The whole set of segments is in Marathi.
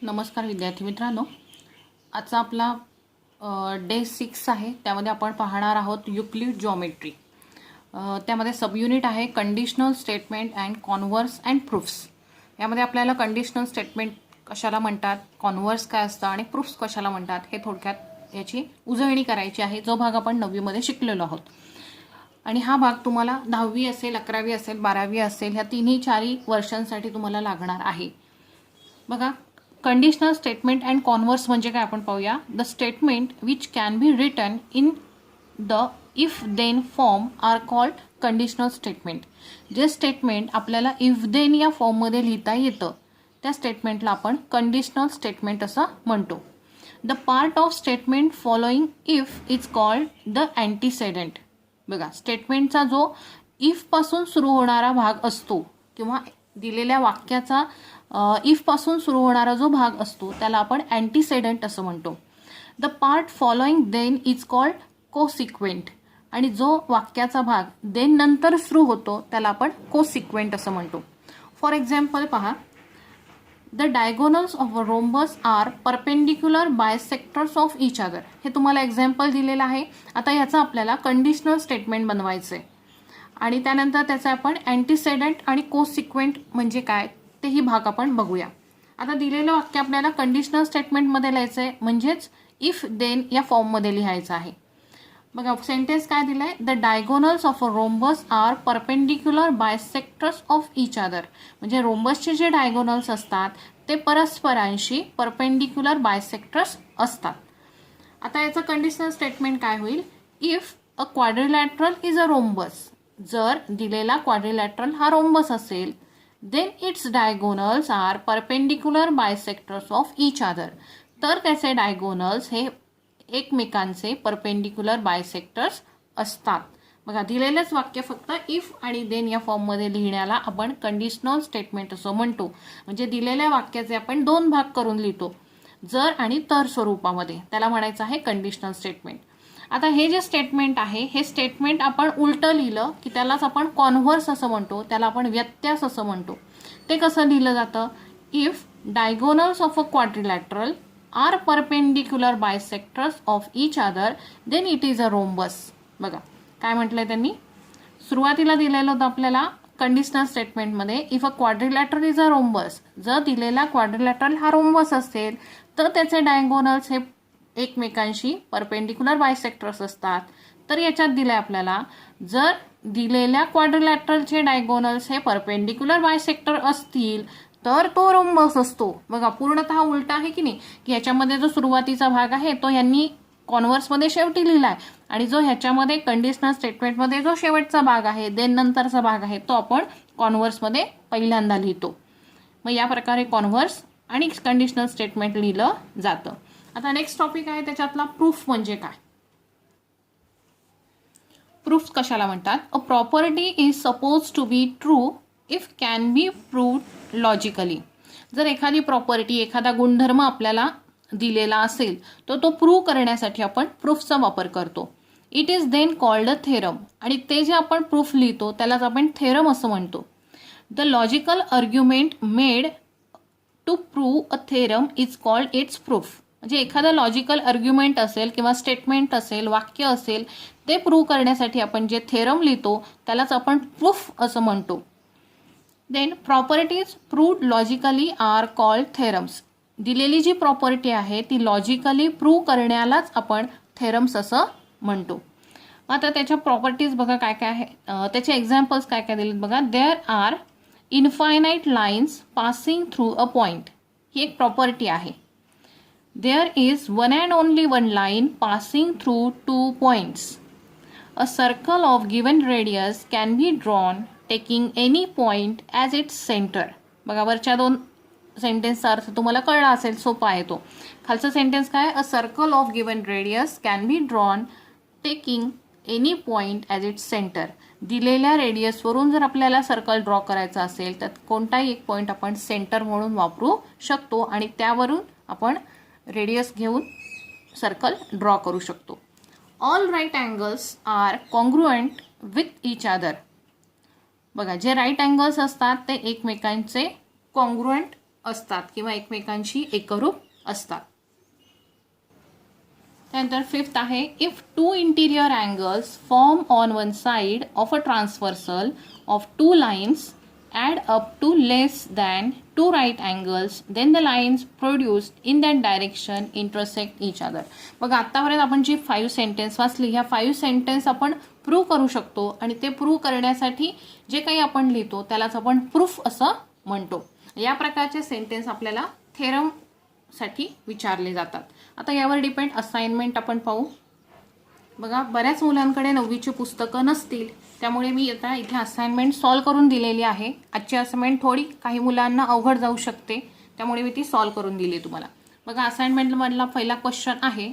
नमस्कार विद्यार्थी मित्रांनो, आजचा आपला डे 6 आहे. त्यामध्ये आपण पाहणार आहोत युक्लिड जॉमेट्री. त्यामध्ये सब युनिट आहे conditional statement and converse and proofs. यामध्ये आपल्याला कंडिशनल स्टेटमेंट कशाला म्हणतात, कॉन्व्हर्स काय असतं आणि प्रूफ्स कशाला म्हणतात हे थोडक्यात याची उजळणी करायची आहे, जो भाग आपण 9वी मध्ये शिकलेलो आहोत. आणि हा भाग तुम्हाला 10वी असेल, 11वी असेल, 12वी असेल, ह्या तिन्ही चारही वर्षांसाठी तुम्हाला लागणार आहे. बघा, कंडिशनल स्टेटमेंट अँड कॉन्व्हर्स म्हणजे काय आपण पाहूया. The statement which can be written in the if then form are called conditional statement. जे स्टेटमेंट आपल्याला इफ देन या फॉर्ममध्ये लिहिता येतं त्या स्टेटमेंटला आपण कंडिशनल स्टेटमेंट असं म्हणतो. The part of statement following if is called the antecedent. बघा, स्टेटमेंटचा जो इफ पासून सुरू होणारा भाग असतो किंवा दिलेल्या वाक्याचा इफ पासून सुरू होणारा जो भाग असतो त्याला आपण अँटीसेडंट असं म्हणतो. The part following then is called consequent. आणि जो वाक्याचा भाग देन नंतर सुरू होतो त्याला आपण कोसिक्वेंट असं म्हणतो. फॉर एक्झाम्पल पहा, the diagonals of a rhombus are perpendicular bisectors of each other. हे तुम्हाला एक्झाम्पल दिलेलं आहे. आता याचं आपल्याला कंडिशनल स्टेटमेंट बनवायचं आहे आणि त्यानंतर त्याचं आपण अँटीसेडंट आणि कोसिक्वेंट म्हणजे काय तेही भाग आपण बघूया. आता दिलेलं वाक्य आपल्याला कंडिशनल स्टेटमेंटमध्ये लिहायचं आहे, म्हणजेच इफ देन या फॉर्ममध्ये लिहायचं आहे. बघा, सेंटेन्स काय दिलंय, the diagonals of a rhombus are perpendicular bisectors of each other. म्हणजे रोम्बसचे जे डायगोनल्स असतात ते परस्परांशी परपेंडिक्युलर बायसेक्टर्स असतात. आता याचं कंडिशनल स्टेटमेंट काय होईल, if a quadrilateral is a rhombus. जर दिलेला क्वाड्रिलॅटरल हा रोम्बस असेल, then its diagonals are perpendicular bisectors of each other. तर त्याचे डायगोनल्स हे एकमेकांचे परपेंडिक्युलर बायसेक्टर्स असतात. बघा, दिलेलंच वाक्य फक्त इफ आणि देन या फॉर्ममध्ये लिहिण्याला आपण कंडिशनल स्टेटमेंट असं म्हणतो. म्हणजे दिलेल्या वाक्याचे आपण दोन भाग करून लिहितो, जर आणि तर स्वरूपामध्ये, त्याला म्हणायचं आहे कंडिशनल स्टेटमेंट. आता हे जे स्टेटमेंट आहे हे स्टेटमेंट आपण उलटं लिहिलं की त्यालाच आपण कॉन्व्हर्स असं म्हणतो, त्याला आपण व्यत्यास असं म्हणतो. ते कसं लिहिलं जातं, if diagonals of a quadrilateral are perpendicular bisectors of each other then it is a rhombus. बघा काय म्हटलंय त्यांनी, सुरुवातीला दिलेलं होतं आपल्याला कंडिशनल स्टेटमेंटमध्ये, if a quadrilateral is a rhombus. जर दिलेला क्वाड्रिलॅटरल हा रोम्बस असेल तर त्याचे डायगोनल्स हे एकमेकांशी परपेंडिक्युलर बायसेक्टर्स असतात. तर याच्यात दिलंय आपल्याला, जर दिलेल्या क्वाड्रिलॅटरलचे डायगोनल्स हे परपेंडिक्युलर बायसेक्टर असतील तर तो रोम्बस असतो. बघा, पूर्णतः उलटा आहे की नाही, की ह्याच्यामध्ये जो सुरुवातीचा भाग आहे तो यांनी कॉन्व्हर्समध्ये शेवटी लिहिलाय आणि जो ह्याच्यामध्ये कंडिशनल स्टेटमेंटमध्ये जो शेवटचा भाग आहे, देन नंतरचा भाग आहे, तो आपण कॉन्व्हर्समध्ये पहिल्यांदा लिहितो. मग या प्रकारे कॉन्व्हर्स आणि कंडिशनल स्टेटमेंट लिहिलं जातं. आता नेक्स्ट टॉपिक आहे त्याच्यातला प्रूफ म्हणजे काय. प्रूफ कशाला म्हणतात, a property is suppose to be true if can be proved logically. जर एखादी प्रॉपर्टी, एखादा गुणधर्म आपल्याला दिलेला असेल तर तो प्रूव्ह करण्यासाठी आपण प्रूफचा वापर करतो. It is then called a theorem. आणि ते जे आपण प्रूफ लिहितो त्यालाच आपण थेरम असं म्हणतो. The logical argument made to prove a theorem is called its proof. म्हणजे एखादा लॉजिकल आर्ग्युमेंट असेल किंवा स्टेटमेंट असेल, वाक्य असेल, ते प्रूव्ह करण्यासाठी आपण जे थेरम लिहितो त्यालाच आपण प्रूफ असं म्हणतो. Then properties proved logically are called theorems. दिलेली जी प्रॉपर्टी आहे ती लॉजिकली प्रूव्ह करण्यालाच आपण थेरम्स असं म्हणतो. आता त्याच्या प्रॉपर्टीज बघा काय काय आहे, त्याचे एक्झाम्पल्स काय काय दिलेत बघा. There are infinite lines passing through a point. ही एक प्रॉपर्टी आहे. There is one and only one line passing through two points. A circle of given radius can be drawn taking any point as its center. बघा, वरच्या दोन सेंटेन्सचा अर्थ तुम्हाला कळला असेल, सोपा आहे तो. खालचा सेंटेन्स काय, a circle of given radius can be drawn taking any point as its centre. दिलेल्या रेडियसवरून जर आपल्याला सर्कल ड्रॉ करायचा असेल तर कोणताही एक पॉइंट आपण सेंटर म्हणून वापरू शकतो आणि त्यावरून आपण रेडियस घेऊन सर्कल ड्रॉ करू शकतो. All right angles are congruent with each other. बघा, जे राईट अँगल्स असतात ते एकमेकांचे कॉन्ग्रुएंट असतात किंवा एकमेकांशी एकरूप असतात. त्यानंतर फिफ्थ आहे, if two interior angles form on one side of a transversal of two lines add up to less than two right angles, then the lines produced in that direction intersect each other. बघा आतापर्यंत आपण जी 5 सेंटेन्स वाचली, ह्या 5 सेंटेन्स आपण प्रूव्ह करू शकतो आणि ते प्रूव्ह करण्यासाठी जे काही आपण लिहितो त्यालाच आपण प्रूफ असं म्हणतो. या प्रकारचे सेंटेन्स आपल्याला थेरम साठी विचारले जातात. आता यावर डिपेंड असाइनमेंट आपण पाहू. बघा बऱ्याच मुलांकडे 9वीची पुस्तकं नसतील, त्यामुळे मी आता इथे असाइनमेंट सॉल्व करून दिलेली आहे. आजची असाइनमेंट थोडी काही मुलांना अवघड जाऊ शकते, त्यामुळे मी ती सॉल्व करून दिली तुम्हाला. बघा असाइनमेंटमधला पहिला क्वेश्चन आहे,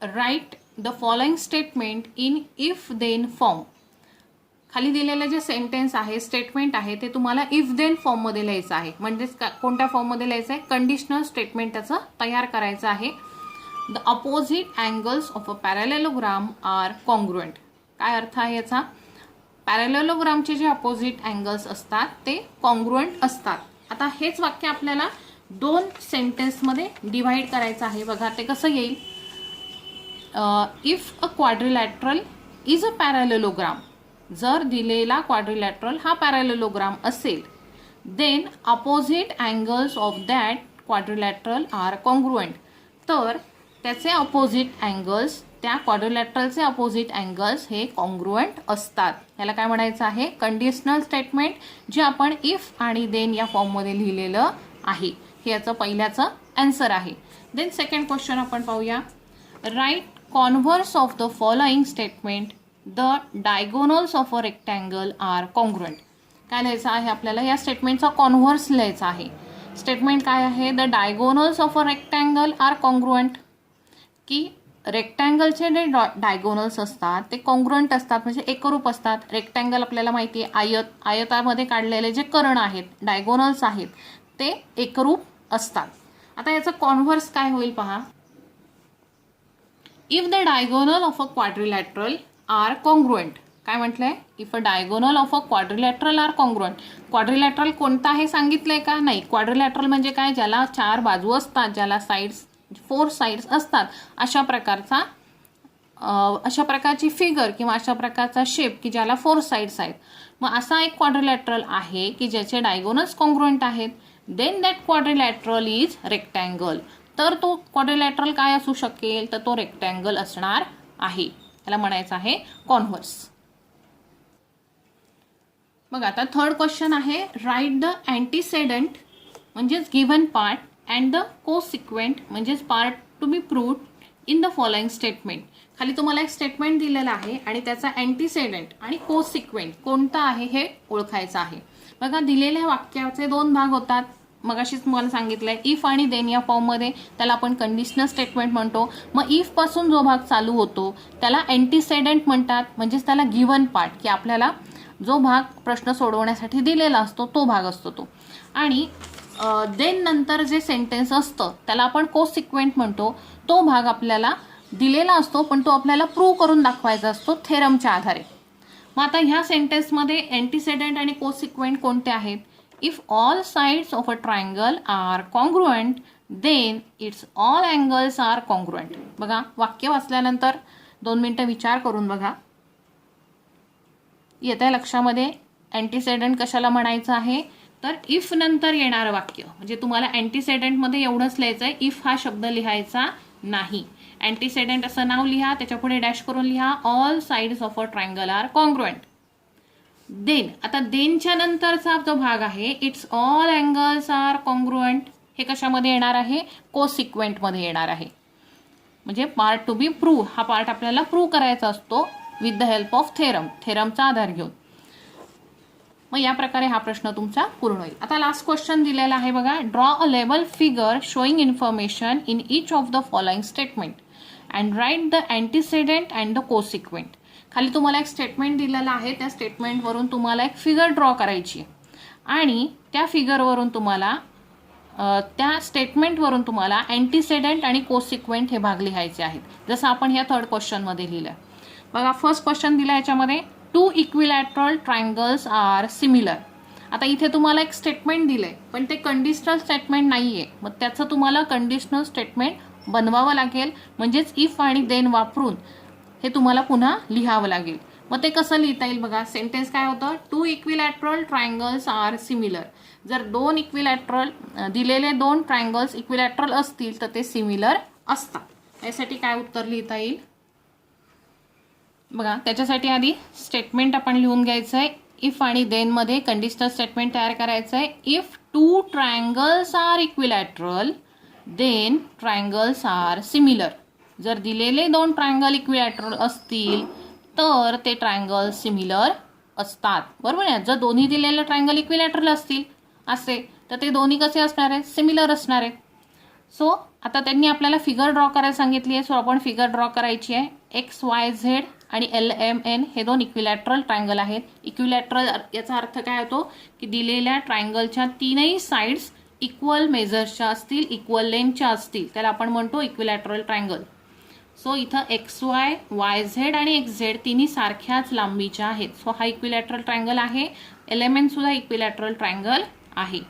write the following statement in if then form. खाली दिलेले जे सेंटेन्स आहे, स्टेटमेंट आहे, ते तुम्हाला इफ देन फॉर्ममध्ये लिहायचं आहे. म्हणजेच कोणत्या फॉर्ममध्ये लिहायचं आहे, कंडिशनल स्टेटमेंट त्याचं तयार करायचं आहे. The opposite angles of a parallelogram are congruent. काय अर्थ आहे याचा, पॅरलेलोग्रामचे जे अपोजिट अँगल्स असतात ते कॉन्ग्रुएंट असतात. आता हेच वाक्य आपल्याला 2 सेंटेन्समध्ये डिव्हाइड करायचं आहे. बघा ते कसं येईल, if a quadrilateral is a parallelogram, जर दिलेला क्वाड्रिलॅटरल हा पॅरलेलोग्राम असेल, then opposite angles of that quadrilateral are congruent. तर त्याचे अपोजिट अँगल्स, त्या क्वाड्रिलॅटरलचे अपोजिट अँगल्स हे कॉन्ग्रुएंट असतात. याला काय म्हणायचं आहे, कंडिशनल स्टेटमेंट, जे आपण इफ आणि देन या फॉर्ममध्ये लिहिलेलं आहे. हे याचं पहिल्याचं आन्सर आहे. देन सेकंड क्वेश्चन आपण पाहूया, write converse of the following statement, the diagonals of a rectangle are congruent. काय लिहायचं आहे आपल्याला, या स्टेटमेंटचा कॉन्व्हर्स लिहायचा आहे. स्टेटमेंट काय आहे, the diagonals of a rectangle are congruent, की रेक्टँगलचे जे डायगोनल्स असतात ते कॉन्ग्रुएंट असतात, म्हणजे एकरूप असतात. रेक्टँगल आपल्याला माहिती आहे, आयतामध्ये काढलेले जे कर्ण आहेत, डायगोनल्स आहेत, ते एकरूप असतात. आता याचं कॉन्व्हर्स काय होईल पहा, if the diagonal of a quadrilateral are congruent. काय म्हटलंय, if a diagonal of a quadrilateral are congruent. Quadrilateral कोणता आहे सांगितलंय का, नाही. क्वाड्रिलॅटरल म्हणजे काय, ज्याला 4 बाजू असतात, ज्याला साइड्स 4 साइड्स असतात, अशा प्रकारची फिगर किंवा अशा प्रकारचा शेप की ज्याला 4 साइड्स आहेत. मग असा एक क्वाड्रिलॅटरल आहे की ज्याचे डायगोनल्स कॉन्ग्रुएंट आहेत, then that quadrilateral is rectangle. तर तो क्वाड्रिलॅटरल काय असू शकेल, तर तो रेक्टँगल असणार आहे. याला म्हणायचं आहे कॉन्व्हर्स. मग आता थर्ड क्वेश्चन आहे, राईट द अँटीसेडंट म्हणजेच गिव्हन पार्ट अँड द कोसिक्वेंट म्हणजेच part to be proved in the following statement. खाली तुम्हाला एक स्टेटमेंट दिलेला आहे आणि त्याचा अँटीसेडंट आणि कोसिक्वेंट कोणता आहे हे ओळखायचं आहे. बघा दिलेल्या वाक्याचे 2 भाग होतात. मगाशीच मला सांगितलंय, इफ आणि देन या फॉर्ममध्ये त्याला आपण कंडिशनल स्टेटमेंट म्हणतो. मग इफ पासून जो भाग चालू होतो त्याला अँटीसेडंट म्हणतात, म्हणजेच त्याला गिव्हन पार्ट, की आपल्याला जो भाग प्रश्न सोडवण्यासाठी दिलेला असतो तो भाग असतो तो. आणि देन नंतर जे सेंटेन्स असतं त्याला आपण कोसिक्वेंट म्हणतो. तो भाग आपल्याला दिलेला असतो पण तो आपल्याला प्रूव्ह करून दाखवायचा असतो थेरमच्या आधारे. मग आता ह्या सेंटेन्समध्ये अँटीसेडंट आणि कोसिक्वेंट कोणते आहेत, if all sides of a triangle are congruent then its all angles are congruent. बघा वाक्य वाचल्यानंतर 2 मिनिटं विचार करून बघा, येत्या लक्षामध्ये अँटीसेडंट कशाला म्हणायचं आहे, तर इफ नंतर येणारं वाक्य. म्हणजे तुम्हाला अँटीसेडंटमध्ये एवढंच लिहायचं आहे, इफ हा शब्द लिहायचा नाही. अँटीसेडंट असं नाव लिहा, त्याच्या पुढे डॅश करून लिहा, all sides of a triangle are congruent. Then, आता देनच्या नंतरचा जो भाग आहे, its all angles are congruent, हे कशामध्ये येणार आहे, कोसिक्वेंटमध्ये येणार आहे. म्हणजे पार्ट टू बी प्रूव्ह, हा पार्ट आपल्याला प्रूव्ह करायचा असतो with the help of theorem, थेरमचा आधार घेऊन. मग या प्रकारे हा प्रश्न तुमचा पूर्ण होईल. आता लास्ट क्वेश्चन दिलेला आहे बघा, draw a label figure showing information in each of the following statement and write the antecedent and the consequent. खाली तुम्हाला एक स्टेटमेंट दिलेला आहे, त्या स्टेटमेंटवरून तुम्हाला एक फिगर ड्रॉ करायची आणि त्या फिगरवरून तुम्हाला त्या स्टेटमेंटवरून तुम्हाला अँटीसेडंट आणि कोसिक्वेंट हे भाग लिहायचे आहेत, जसं आपण ह्या थर्ड क्वेश्चनमध्ये लिहिलं. बघा फर्स्ट क्वेश्चन दिला याच्यामध्ये, 2 इक्विलॅटरल ट्रायंगल्स आर सिमिलर. आता इथे तुम्हाला एक स्टेटमेंट दिलं आहे, पण ते कंडिशनल स्टेटमेंट नाही आहे. मग त्याचं तुम्हाला कंडिशनल स्टेटमेंट बनवावं लागेल, म्हणजेच इफ आणि देन वापरून हे तुम्हाला पुन्हा लिहावं लागेल. मग ते कसं लिहिता येईल बघा. सेंटेन्स काय होतं, 2 इक्विलॅटरल ट्रायंगल्स आर सिमिलर. जर दोन इक्विलॅटरल दिलेले दोन ट्रायंगल्स इक्विलॅटरल असतील तर ते सिमिलर असतात. यासाठी काय उत्तर लिहिता येईल बघा. त्याच्यासाठी आधी स्टेटमेंट आपण लिहून घ्यायचं आहे. इफ आणि देन मध्ये कंडिशनल स्टेटमेंट तयार करायचं आहे. If 2 triangles are equilateral then triangles are similar. जर दिलेले दोन ट्रायंगल इक्विलॅटरल असतील तर ते ट्रायंगल सिमिलर असतात. बरोबर आहे. जर दोन्ही दिलेले ट्रायंगल इक्विलॅटरल असतील असे तर ते दोन्ही कसे असणार आहेत, सिमिलर असणार आहेत. सो आता त्यांनी आपल्याला फिगर ड्रॉ करायला सांगितली आहे. सो आपण फिगर ड्रॉ करायची आहे. XYZ आणि LMN हे दोन इक्विलॅटरल ट्रायंगल आहेत. इक्विलॅटरल याचा अर्थ काय होतो की दिलेल्या ट्रायंगलच्या तीनही साइड्स इक्वल मेजर्सच्या असतील, इक्वल लेंथच्या असतील, त्याला आपण म्हणतो इक्विलॅटरल ट्रायंगल. सो इथं XY, YZ आणि XZ तिन्ही सारख्याच लांबीच्या आहेत. सो हा इक्विलॅटरल ट्रायंगल आहे. LMN सुद्धा इक्विलॅटरल ट्रायंगल आहे.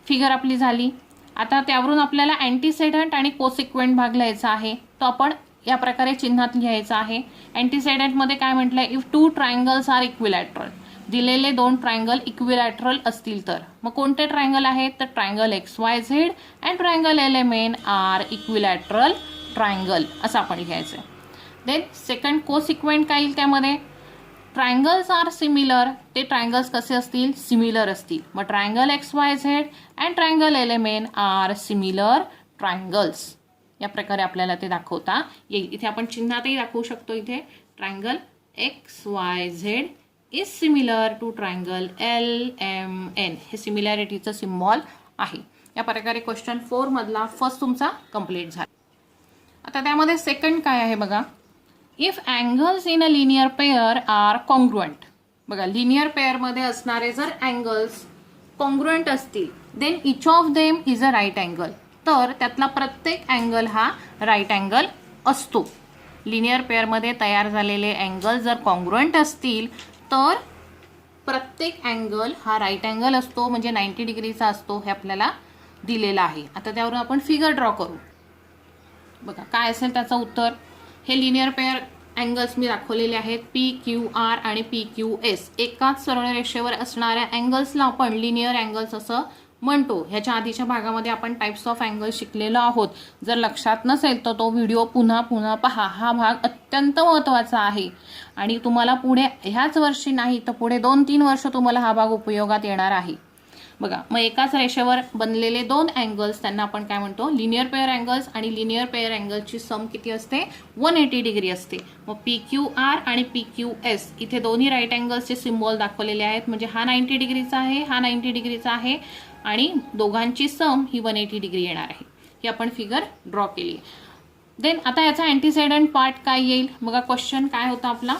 फिगर आपली झाली. आता त्यावरून आपल्याला अँटीसेडंट आणि कोसिक्वेंट भाग लिहायचा आहे. तो आपण या प्रकारे चिन्हात लिहायचा आहे. अँटीसेडंटमध्ये काय म्हटलंय, इफ 2 ट्रायंगल्स आर इक्विलॅटरल. दिलेले दोन ट्रायंगल इक्विलॅटरल असतील तर. मग कोणते ट्रायंगल आहेत तर triangle XYZ and triangle LMN are equilateral triangle असं आपण लिहायचं आहे. देन सेकंड कोसिक्वेंट काय येईल त्यामध्ये, ट्रायंगल्स आर सिमिलर. ते ट्रायंगल्स कसे असतील, सिमिलर असतील. मग triangle XYZ and triangle LMN are similar triangles. या प्रकारे आपल्याला ते दाखवता येईल. इथे आपण चिन्हातही दाखवू शकतो. इथे triangle XYZ is similar to triangle LMN. हे सिमिलॅरिटीचं सिम्बॉल आहे. या प्रकारे क्वेश्चन 4 मधला फर्स्ट तुमचा कंप्लीट झाला. आता त्यामध्ये सेकंड काय आहे बघा. If angles in a linear pair are congruent. बघा लिनियर पेअरमध्ये असणारे जर अँगल्स कॉन्ग्रुएंट असतील then each of them is a right angle. तर त्यातला प्रत्येक अँगल हा राईट अँगल असतो. लिनियर पेअरमध्ये तयार झालेले अँगल जर कॉन्ग्रुएंट असतील तर प्रत्येक अँगल हा राईट अँगल असतो, म्हणजे 90 डिग्रीचा असतो. हे आपल्याला दिलेलं आहे. आता त्यावरून आपण फिगर ड्रॉ करू. बघा काय असेल त्याचं उत्तर. हे लिनियर पेअर अँगल्स मी दाखवलेले आहेत. PQR आणि PQS. एकाच सरळ रेषेवर असणाऱ्या अँगल्सला आपण लिनियर अँगल्स असं म्हणतो. ह्याच्या आधीच्या भागामध्ये आपण टाइप्स ऑफ अँगल शिकलेलो आहोत. जर लक्षात नसेल तर तो व्हिडिओ पुन्हा पुन्हा पहा. हा भाग अत्यंत महत्त्वाचा आहे आणि तुम्हाला पुढे ह्याच वर्षी नाही तर पुढे 2-3 वर्ष तुम्हाला हा भाग उपयोगात येणार आहे. बघा मग एकाच रेषेवर बनलेले दोन अँगल्स त्यांना आपण काय म्हणतो, लिनियर पेअर अँगल्स. आणि लिनियर पेअर अँगलची सम किती असते, 180 डिग्री असते. मग PQR आणि PQS इथे दोन्ही राईट अँगल्सचे सिम्बॉल दाखवलेले आहेत. म्हणजे हा 90 डिग्रीचा आहे, हा 90 डिग्रीचा आहे आणि दोघांची सम ही 180 डिग्री येणार आहे. ही आपण फिगर ड्रॉ केली. देन आता याचा अँटीसेडंट पार्ट काय येईल बघा. क्वेश्चन काय होता आपला,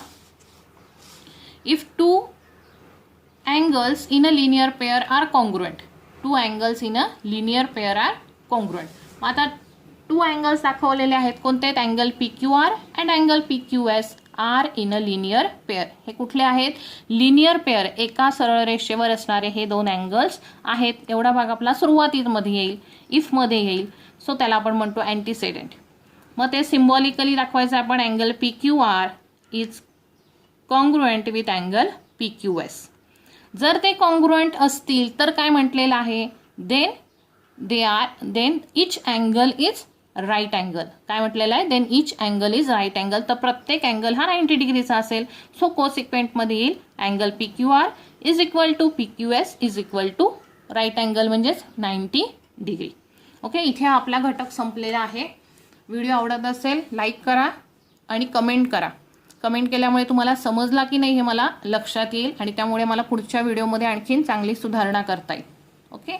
if 2 angles in a linear pair are congruent. 2 angles in a linear pair are congruent. मग आता 2 angles दाखवलेले आहेत. कोणते आहेत, angle PQR and angle PQS are in a linear pair. हे कुठले आहेत, लिनियर पेअर. एका सरळ रेषेवर असणारे हे दोन अँगल्स आहेत. एवढा भाग आपला सुरुवातीमध्ये येईल, इफ मध्ये येईल. सो त्याला आपण म्हणतो अँटीसेडंट. मग ते सिम्बॉलिकली दाखवायचं आपण. Angle PQR is congruent with angle PQS. जर ते कॉन्ग्रुएंट असतील तर काय म्हटलेलं आहे, then each angle is right angle. काय म्हटलेलं आहे, then each angle is right angle. तर प्रत्येक अँगल हा 90 डिग्रीचा असेल. सो कोसिक्वेंटमध्ये येईल angle PQR is equal to PQS is equal to right angle म्हणजेच 90 डिग्री. ओके, इथे आपला घटक संपलेला आहे. व्हिडिओ आवडत असेल लाईक करा आणि कमेंट करा. कमेंट केल्यामुळे तुम्हाला समजला की नाही हे मला लक्षात येईल आणि त्यामुळे मला पुढच्या व्हिडिओमध्ये आणखीन चांगली सुधारणा करता येईल. ओके.